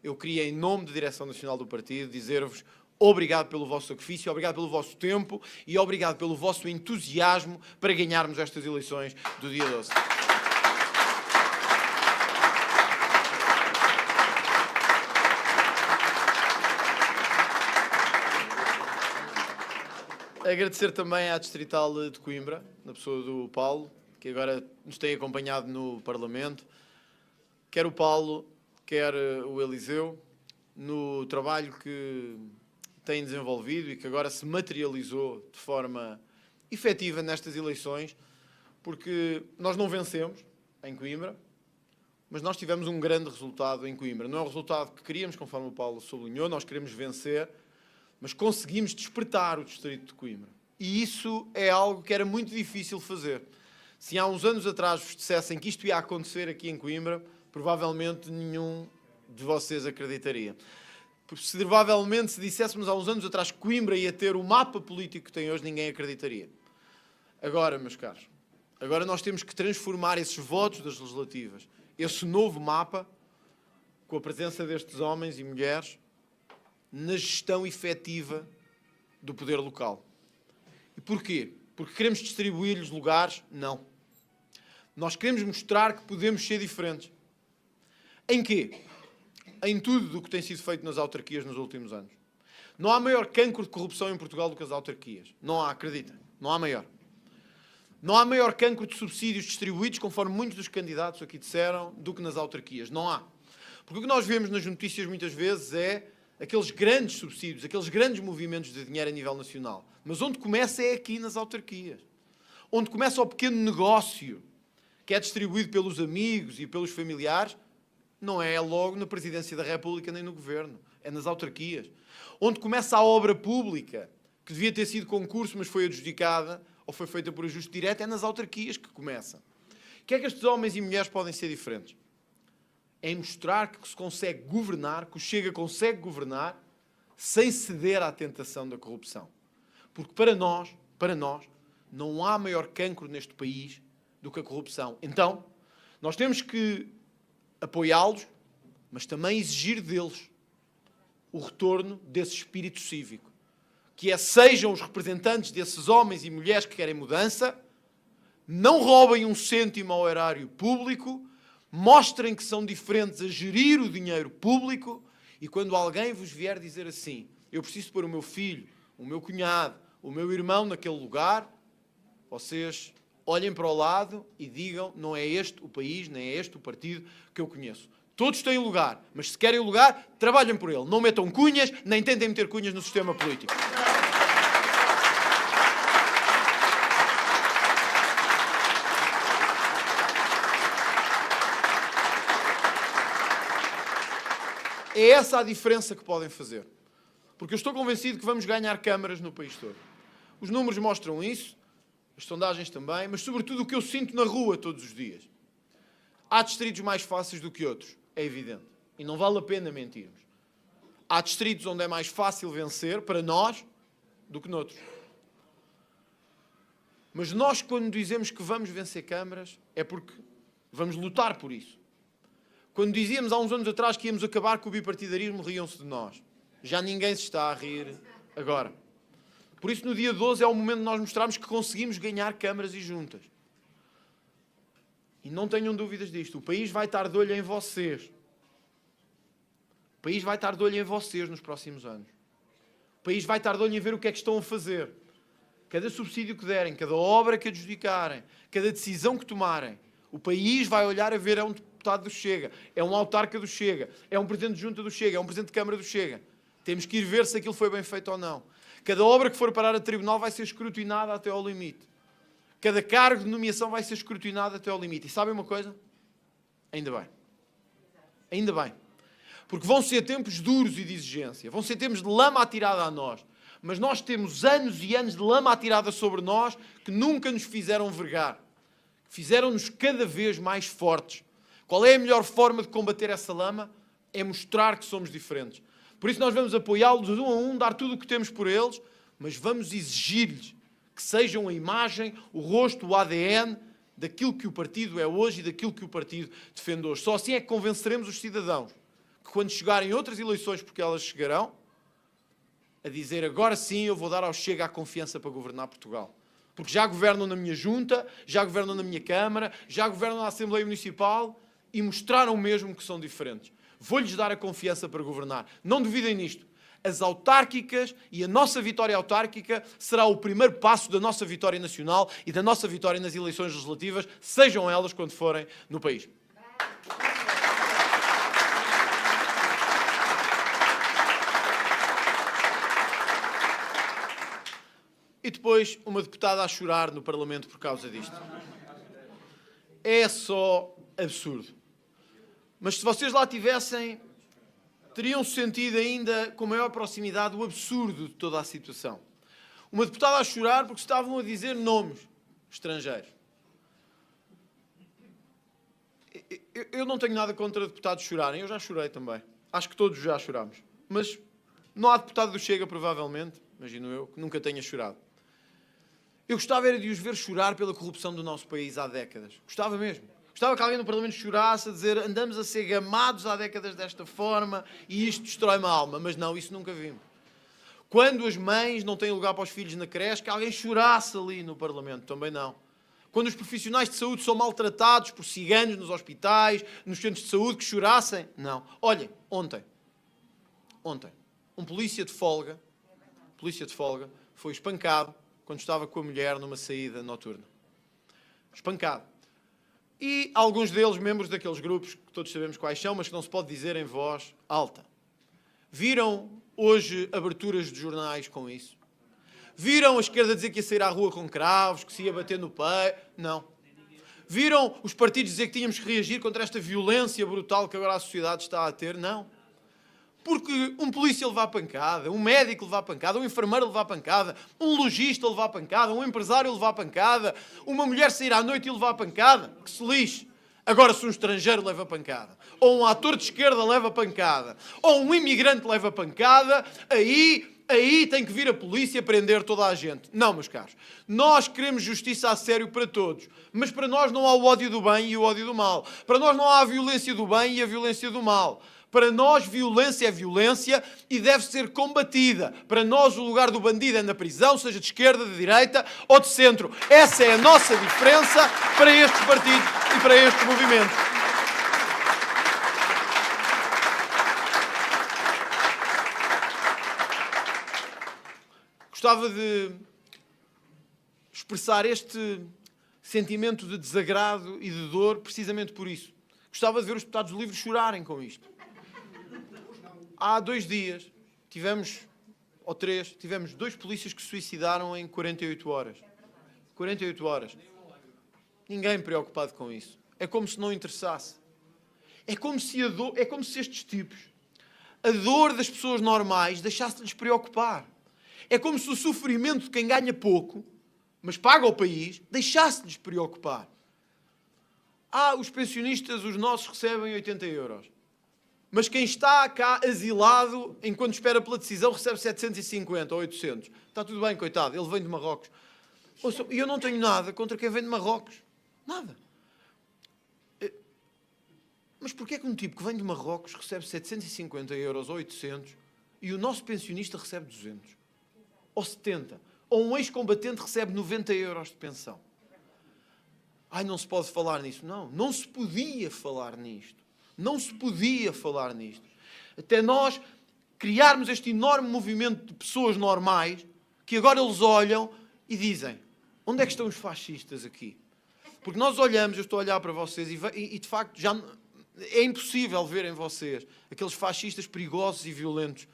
eu queria, em nome da Direção Nacional do Partido, dizer-vos obrigado pelo vosso sacrifício, obrigado pelo vosso tempo e obrigado pelo vosso entusiasmo para ganharmos estas eleições do dia 12. Agradecer também à Distrital de Coimbra, na pessoa do Paulo, que agora nos tem acompanhado no Parlamento, quer o Paulo, quer o Eliseu, no trabalho que têm desenvolvido e que agora se materializou de forma efetiva nestas eleições, porque nós não vencemos em Coimbra, mas nós tivemos um grande resultado em Coimbra. Não é o resultado que queríamos, conforme o Paulo sublinhou, nós queremos vencer, mas conseguimos despertar o distrito de Coimbra. E isso é algo que era muito difícil fazer. Se há uns anos atrás vos dissessem que isto ia acontecer aqui em Coimbra, provavelmente nenhum de vocês acreditaria. Se provavelmente se disséssemos há uns anos atrás que Coimbra ia ter o mapa político que tem hoje, ninguém acreditaria. Agora, meus caros, agora nós temos que transformar esses votos das legislativas, esse novo mapa, com a presença destes homens e mulheres, na gestão efetiva do poder local. E porquê? Porque queremos distribuir-lhes lugares? Não. Nós queremos mostrar que podemos ser diferentes. Em quê? Em tudo o que tem sido feito nas autarquias nos últimos anos. Não há maior cancro de corrupção em Portugal do que as autarquias. Não há, acreditem. Não há maior. Não há maior cancro de subsídios distribuídos, conforme muitos dos candidatos aqui disseram, do que nas autarquias. Não há. Porque o que nós vemos nas notícias muitas vezes é aqueles grandes subsídios, aqueles grandes movimentos de dinheiro a nível nacional. Mas onde começa é aqui nas autarquias. Onde começa o pequeno negócio, que é distribuído pelos amigos e pelos familiares, não é logo na Presidência da República nem no Governo. É nas autarquias. Onde começa a obra pública, que devia ter sido concurso, mas foi adjudicada, ou foi feita por ajuste direto, é nas autarquias que começa. O que é que estes homens e mulheres podem ser diferentes? É mostrar que se consegue governar, que o Chega consegue governar, sem ceder à tentação da corrupção. Porque para nós, não há maior cancro neste país do que a corrupção. Então, nós temos que apoiá-los, mas também exigir deles o retorno desse espírito cívico. Que é, sejam os representantes desses homens e mulheres que querem mudança, não roubem um cêntimo ao erário público, mostrem que são diferentes a gerir o dinheiro público e quando alguém vos vier dizer assim, eu preciso pôr o meu filho, o meu cunhado, o meu irmão naquele lugar, vocês olhem para o lado e digam, não é este o país, nem é este o partido que eu conheço. Todos têm lugar, mas se querem o lugar, trabalhem por ele. Não metam cunhas, nem tentem meter cunhas no sistema político. É essa a diferença que podem fazer. Porque eu estou convencido que vamos ganhar câmaras no país todo. Os números mostram isso, as sondagens também, mas sobretudo o que eu sinto na rua todos os dias. Há distritos mais fáceis do que outros, é evidente. E não vale a pena mentirmos. Há distritos onde é mais fácil vencer, para nós, do que noutros. Mas nós, quando dizemos que vamos vencer câmaras, é porque vamos lutar por isso. Quando dizíamos há uns anos atrás que íamos acabar com o bipartidarismo, riam-se de nós. Já ninguém se está a rir agora. Por isso, no dia 12 é o momento de nós mostrarmos que conseguimos ganhar câmaras e juntas. E não tenham dúvidas disto. O país vai estar de olho em vocês. O país vai estar de olho em vocês nos próximos anos. O país vai estar de olho em ver o que é que estão a fazer. Cada subsídio que derem, cada obra que adjudicarem, cada decisão que tomarem, o país vai olhar a ver, é um deputado do Chega, é um autarca do Chega, é um presidente de junta do Chega, é um presidente de Câmara do Chega. Temos que ir ver se aquilo foi bem feito ou não. Cada obra que for parar a tribunal vai ser escrutinada até ao limite. Cada cargo de nomeação vai ser escrutinado até ao limite. E sabem uma coisa? Ainda bem. Ainda bem. Porque vão ser tempos duros e de exigência. Vão ser tempos de lama atirada a nós. Mas nós temos anos e anos de lama atirada sobre nós que nunca nos fizeram vergar. Fizeram-nos cada vez mais fortes. Qual é a melhor forma de combater essa lama? É mostrar que somos diferentes. Por isso nós vamos apoiá-los um a um, dar tudo o que temos por eles, mas vamos exigir-lhes que sejam a imagem, o rosto, o ADN daquilo que o partido é hoje e daquilo que o partido defende hoje. Só assim é que convenceremos os cidadãos que quando chegarem outras eleições, porque elas chegarão, a dizer agora sim eu vou dar ao Chega a confiança para governar Portugal. Porque já governam na minha junta, já governam na minha Câmara, já governam na Assembleia Municipal e mostraram mesmo que são diferentes. Vou-lhes dar a confiança para governar. Não duvidem nisto. As autárquicas e a nossa vitória autárquica será o primeiro passo da nossa vitória nacional e da nossa vitória nas eleições legislativas, sejam elas quando forem no país. E depois uma deputada a chorar no Parlamento por causa disto. É só absurdo. Mas se vocês lá tivessem, teriam sentido ainda com maior proximidade o absurdo de toda a situação. Uma deputada a chorar porque estavam a dizer nomes estrangeiros. Eu não tenho nada contra deputados chorarem, eu já chorei também. Acho que todos já chorámos. Mas não há deputado do Chega, provavelmente, imagino eu, que nunca tenha chorado. Eu gostava era de os ver chorar pela corrupção do nosso país há décadas. Gostava mesmo. Gostava que alguém no Parlamento chorasse a dizer andamos a ser gamados há décadas desta forma e isto destrói-me a alma. Mas não, isso nunca vimos. Quando as mães não têm lugar para os filhos na creche, que alguém chorasse ali no Parlamento. Também não. Quando os profissionais de saúde são maltratados por ciganos nos hospitais, nos centros de saúde, que chorassem. Não. Olhem, ontem, um polícia de folga foi espancado quando estava com a mulher numa saída noturna. Espancado. E alguns deles, membros daqueles grupos, que todos sabemos quais são, mas que não se pode dizer em voz alta. Viram hoje aberturas de jornais com isso? Viram a esquerda dizer que ia sair à rua com cravos, que se ia bater no peito? Não. Viram os partidos dizer que tínhamos que reagir contra esta violência brutal que agora a sociedade está a ter? Não. Porque um polícia levar pancada, um médico levar pancada, um enfermeiro levar pancada, um lojista levar pancada, um empresário levar pancada, uma mulher sair à noite e levar pancada, que se lixe. Agora, se um estrangeiro leva pancada, ou um ator de esquerda leva pancada, ou um imigrante leva pancada, aí tem que vir a polícia prender toda a gente. Não, meus caros. Nós queremos justiça a sério para todos. Mas para nós não há o ódio do bem e o ódio do mal. Para nós não há a violência do bem e a violência do mal. Para nós, violência é violência e deve ser combatida. Para nós, o lugar do bandido é na prisão, seja de esquerda, de direita ou de centro. Essa é a nossa diferença para estes partidos e para estes movimentos. Gostava de expressar este sentimento de desagrado e de dor precisamente por isso. Gostava de ver os deputados livres chorarem com isto. Há 2 dias, ou 3, tivemos 2 polícias que se suicidaram em 48 horas. 48 horas. Ninguém preocupado com isso. É como se não interessasse. É como se estes tipos, a dor das pessoas normais, deixasse-lhes preocupar. É como se o sofrimento de quem ganha pouco, mas paga ao país, deixasse-lhes preocupar. Os pensionistas, os nossos, recebem 80 euros. Mas quem está cá asilado, enquanto espera pela decisão, recebe 750 ou 800. Está tudo bem, coitado, ele vem de Marrocos. E eu não tenho nada contra quem vem de Marrocos. Nada. Mas porquê é que um tipo que vem de Marrocos recebe 750 euros ou 800 e o nosso pensionista recebe 200? Ou 70? Ou um ex-combatente recebe 90 euros de pensão? Não se pode falar nisso. Não se podia falar nisto. Não se podia falar nisto. Até nós criarmos este enorme movimento de pessoas normais que agora eles olham e dizem: onde é que estão os fascistas aqui? Porque nós olhamos, eu estou a olhar para vocês e de facto já é impossível ver em vocês aqueles fascistas perigosos e violentos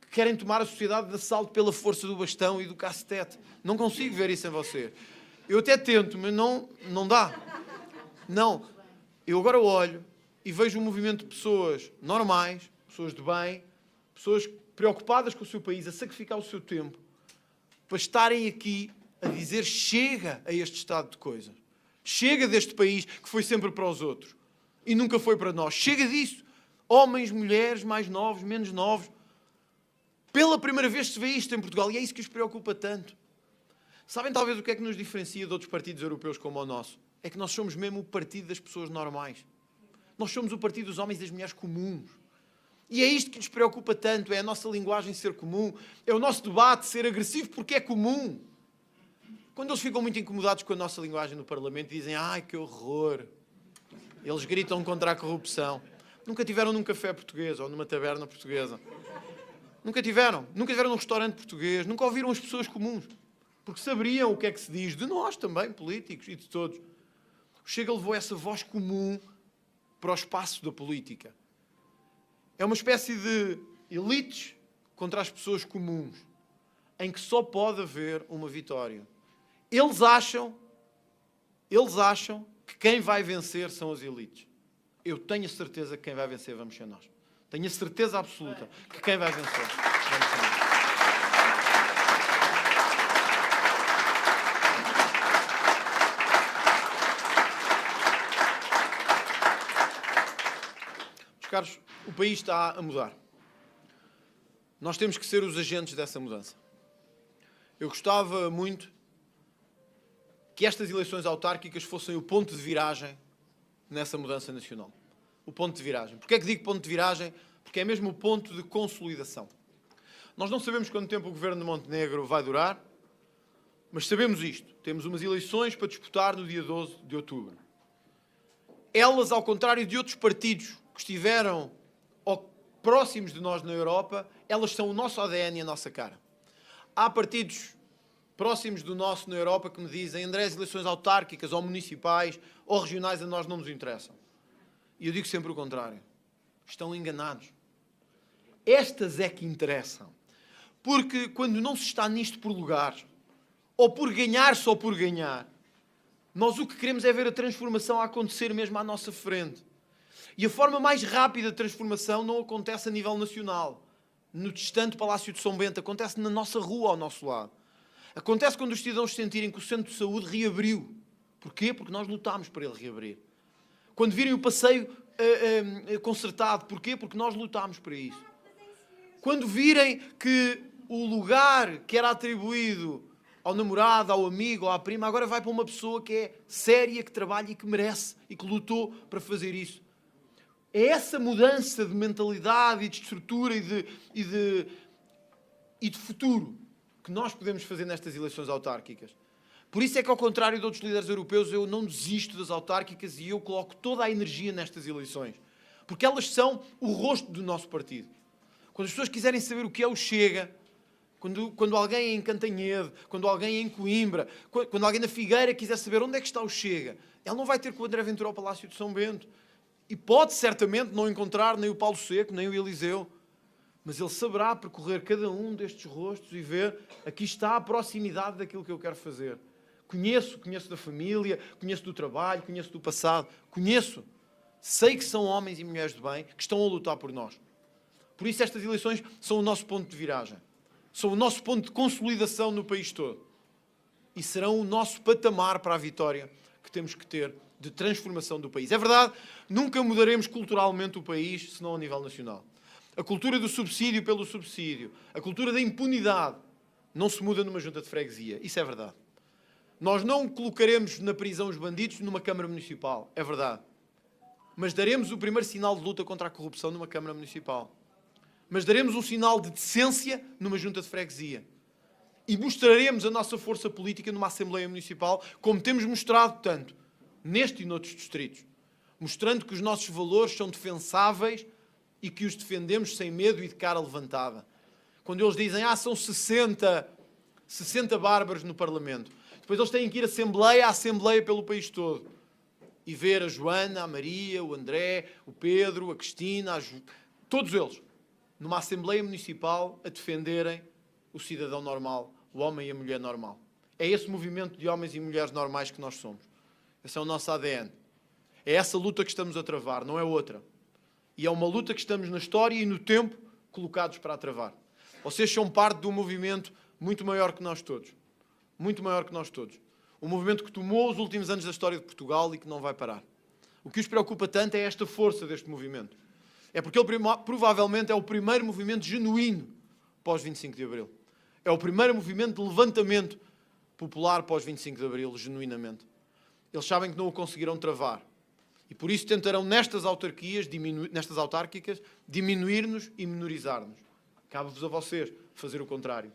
que querem tomar a sociedade de assalto pela força do bastão e do cacetete. Não consigo ver isso em vocês. Eu até tento, mas não dá. Não. Eu agora olho e vejo um movimento de pessoas normais, pessoas de bem, pessoas preocupadas com o seu país, a sacrificar o seu tempo, para estarem aqui a dizer chega a este estado de coisas. Chega deste país que foi sempre para os outros e nunca foi para nós. Chega disso. Homens, mulheres, mais novos, menos novos. Pela primeira vez se vê isto em Portugal e é isso que os preocupa tanto. Sabem talvez o que é que nos diferencia de outros partidos europeus como o nosso? É que nós somos mesmo o partido das pessoas normais. Nós somos o partido dos homens e das mulheres comuns. E é isto que nos preocupa tanto, é a nossa linguagem ser comum, é o nosso debate ser agressivo porque é comum. Quando eles ficam muito incomodados com a nossa linguagem no Parlamento, dizem, ai, que horror. Eles gritam contra a corrupção. Nunca tiveram num café português ou numa taberna portuguesa. Nunca tiveram num restaurante português, nunca ouviram as pessoas comuns. Porque saberiam o que é que se diz de nós também, políticos e de todos. O Chega levou essa voz comum para o espaço da política. É uma espécie de elites contra as pessoas comuns, em que só pode haver uma vitória. Eles acham que quem vai vencer são as elites. Eu tenho a certeza que quem vai vencer vamos ser nós. Tenho a certeza absoluta que quem vai vencer vamos ser nós. Meus caros, o país está a mudar. Nós temos que ser os agentes dessa mudança. Eu gostava muito que estas eleições autárquicas fossem o ponto de viragem nessa mudança nacional. O ponto de viragem. Porquê é que digo ponto de viragem? Porque é mesmo o ponto de consolidação. Nós não sabemos quanto tempo o governo de Montenegro vai durar, mas sabemos isto. Temos umas eleições para disputar no dia 12 de outubro. Elas, ao contrário de outros partidos que estiveram próximos de nós na Europa, elas são o nosso ADN e a nossa cara. Há partidos próximos do nosso na Europa que me dizem, André, as eleições autárquicas ou municipais ou regionais a nós não nos interessam. E eu digo sempre o contrário. Estão enganados. Estas é que interessam. Porque quando não se está nisto por lugares, ou por ganhar só por ganhar, nós o que queremos é ver a transformação a acontecer mesmo à nossa frente. E a forma mais rápida de transformação não acontece a nível nacional, no distante Palácio de São Bento, acontece na nossa rua, ao nosso lado. Acontece quando os cidadãos sentirem que o centro de saúde reabriu. Porquê? Porque nós lutámos para ele reabrir. Quando virem o passeio consertado. Porquê? Porque nós lutámos para isso. Quando virem que o lugar que era atribuído ao namorado, ao amigo, ou à prima, agora vai para uma pessoa que é séria, que trabalha e que merece e que lutou para fazer isso. É essa mudança de mentalidade e de estrutura e de futuro que nós podemos fazer nestas eleições autárquicas. Por isso é que, ao contrário de outros líderes europeus, eu não desisto das autárquicas e eu coloco toda a energia nestas eleições. Porque elas são o rosto do nosso partido. Quando as pessoas quiserem saber o que é o Chega, quando alguém é em Cantanhede, quando alguém é em Coimbra, quando alguém na Figueira quiser saber onde é que está o Chega, ele não vai ter com o André Ventura ao Palácio de São Bento. E pode, certamente, não encontrar nem o Paulo Seco, nem o Eliseu. Mas ele saberá percorrer cada um destes rostos e ver, aqui está a proximidade daquilo que eu quero fazer. Conheço da família, conheço do trabalho, conheço do passado. Conheço. Sei que são homens e mulheres de bem que estão a lutar por nós. Por isso estas eleições são o nosso ponto de viragem. São o nosso ponto de consolidação no país todo. E serão o nosso patamar para a vitória que temos que ter de transformação do país. É verdade, nunca mudaremos culturalmente o país, senão a nível nacional. A cultura do subsídio pelo subsídio, a cultura da impunidade, não se muda numa junta de freguesia. Isso é verdade. Nós não colocaremos na prisão os bandidos numa Câmara Municipal. É verdade. Mas daremos o primeiro sinal de luta contra a corrupção numa Câmara Municipal. Mas daremos um sinal de decência numa junta de freguesia. E mostraremos a nossa força política numa Assembleia Municipal, como temos mostrado tanto neste e noutros distritos. Mostrando que os nossos valores são defensáveis e que os defendemos sem medo e de cara levantada. Quando eles dizem, são 60 bárbaros no Parlamento. Depois eles têm que ir Assembleia a Assembleia pelo país todo. E ver a Joana, a Maria, o André, o Pedro, a Cristina, todos eles, numa Assembleia Municipal, a defenderem o cidadão normal, o homem e a mulher normal. É esse movimento de homens e mulheres normais que nós somos. Esse é o nosso ADN. É essa luta que estamos a travar, não é outra. E é uma luta que estamos na história e no tempo colocados para a travar. Vocês são parte de um movimento muito maior que nós todos. Muito maior que nós todos. Um movimento que tomou os últimos anos da história de Portugal e que não vai parar. O que os preocupa tanto é esta força deste movimento. É porque ele provavelmente é o primeiro movimento genuíno pós 25 de Abril. É o primeiro movimento de levantamento popular pós 25 de Abril, genuinamente. Eles sabem que não o conseguirão travar. E por isso tentarão nestas autarquias, nestas autárquicas, diminuir-nos e menorizar-nos. Cabe-vos a vocês fazer o contrário.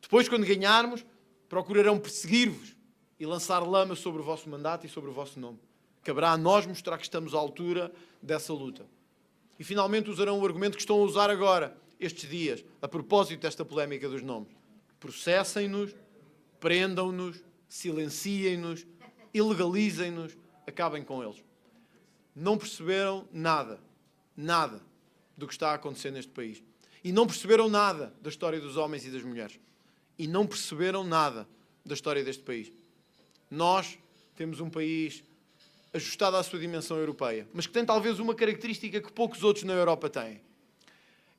Depois, quando ganharmos, procurarão perseguir-vos e lançar lama sobre o vosso mandato e sobre o vosso nome. Caberá a nós mostrar que estamos à altura dessa luta. E finalmente usarão o argumento que estão a usar agora, estes dias, a propósito desta polémica dos nomes. Processem-nos, prendam-nos, silenciem-nos, ilegalizem-nos, acabem com eles. Não perceberam nada do que está a acontecer neste país. E não perceberam nada da história dos homens e das mulheres. E não perceberam nada da história deste país. Nós temos um país ajustado à sua dimensão europeia, mas que tem talvez uma característica que poucos outros na Europa têm.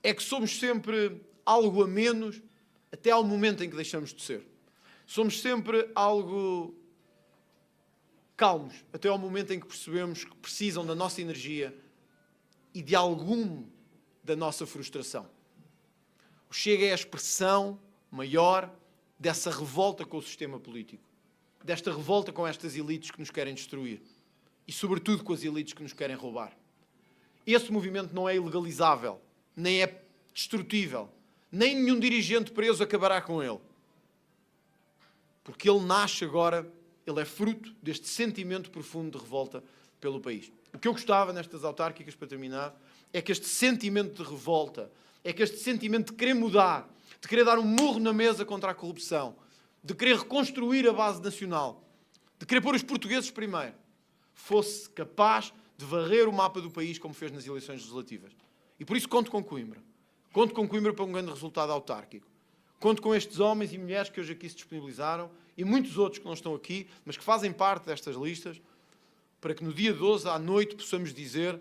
É que somos sempre algo a menos até ao momento em que deixamos de ser. Somos sempre algo calmos até ao momento em que percebemos que precisam da nossa energia e de algum da nossa frustração. O Chega é a expressão maior dessa revolta com o sistema político, desta revolta com estas elites que nos querem destruir e, sobretudo, com as elites que nos querem roubar. Esse movimento não é ilegalizável, nem é destrutível, nem nenhum dirigente preso acabará com ele. Porque ele nasce agora, ele é fruto deste sentimento profundo de revolta pelo país. O que eu gostava nestas autárquicas, para terminar, é que este sentimento de revolta, é que este sentimento de querer mudar, de querer dar um murro na mesa contra a corrupção, de querer reconstruir a base nacional, de querer pôr os portugueses primeiro, fosse capaz de varrer o mapa do país como fez nas eleições legislativas. E por isso conto com Coimbra. Conto com Coimbra para um grande resultado autárquico. Conto com estes homens e mulheres que hoje aqui se disponibilizaram e muitos outros que não estão aqui, mas que fazem parte destas listas, para que no dia 12 à noite possamos dizer: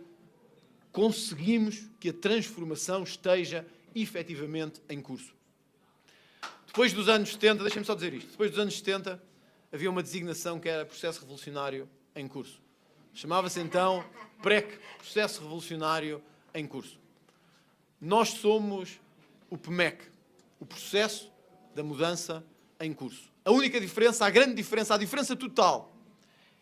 conseguimos que a transformação esteja efetivamente em curso. Depois dos anos 70, deixem-me só dizer isto, depois dos anos 70 havia uma designação que era processo revolucionário em curso. Chamava-se então PREC, processo revolucionário em curso. Nós somos o PMEC, o processo da mudança em curso. A única diferença, a grande diferença, a diferença total,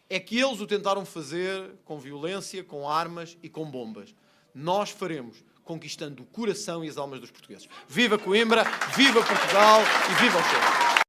é que eles o tentaram fazer com violência, com armas e com bombas. Nós faremos conquistando o coração e as almas dos portugueses. Viva Coimbra, viva Portugal e viva o Chega!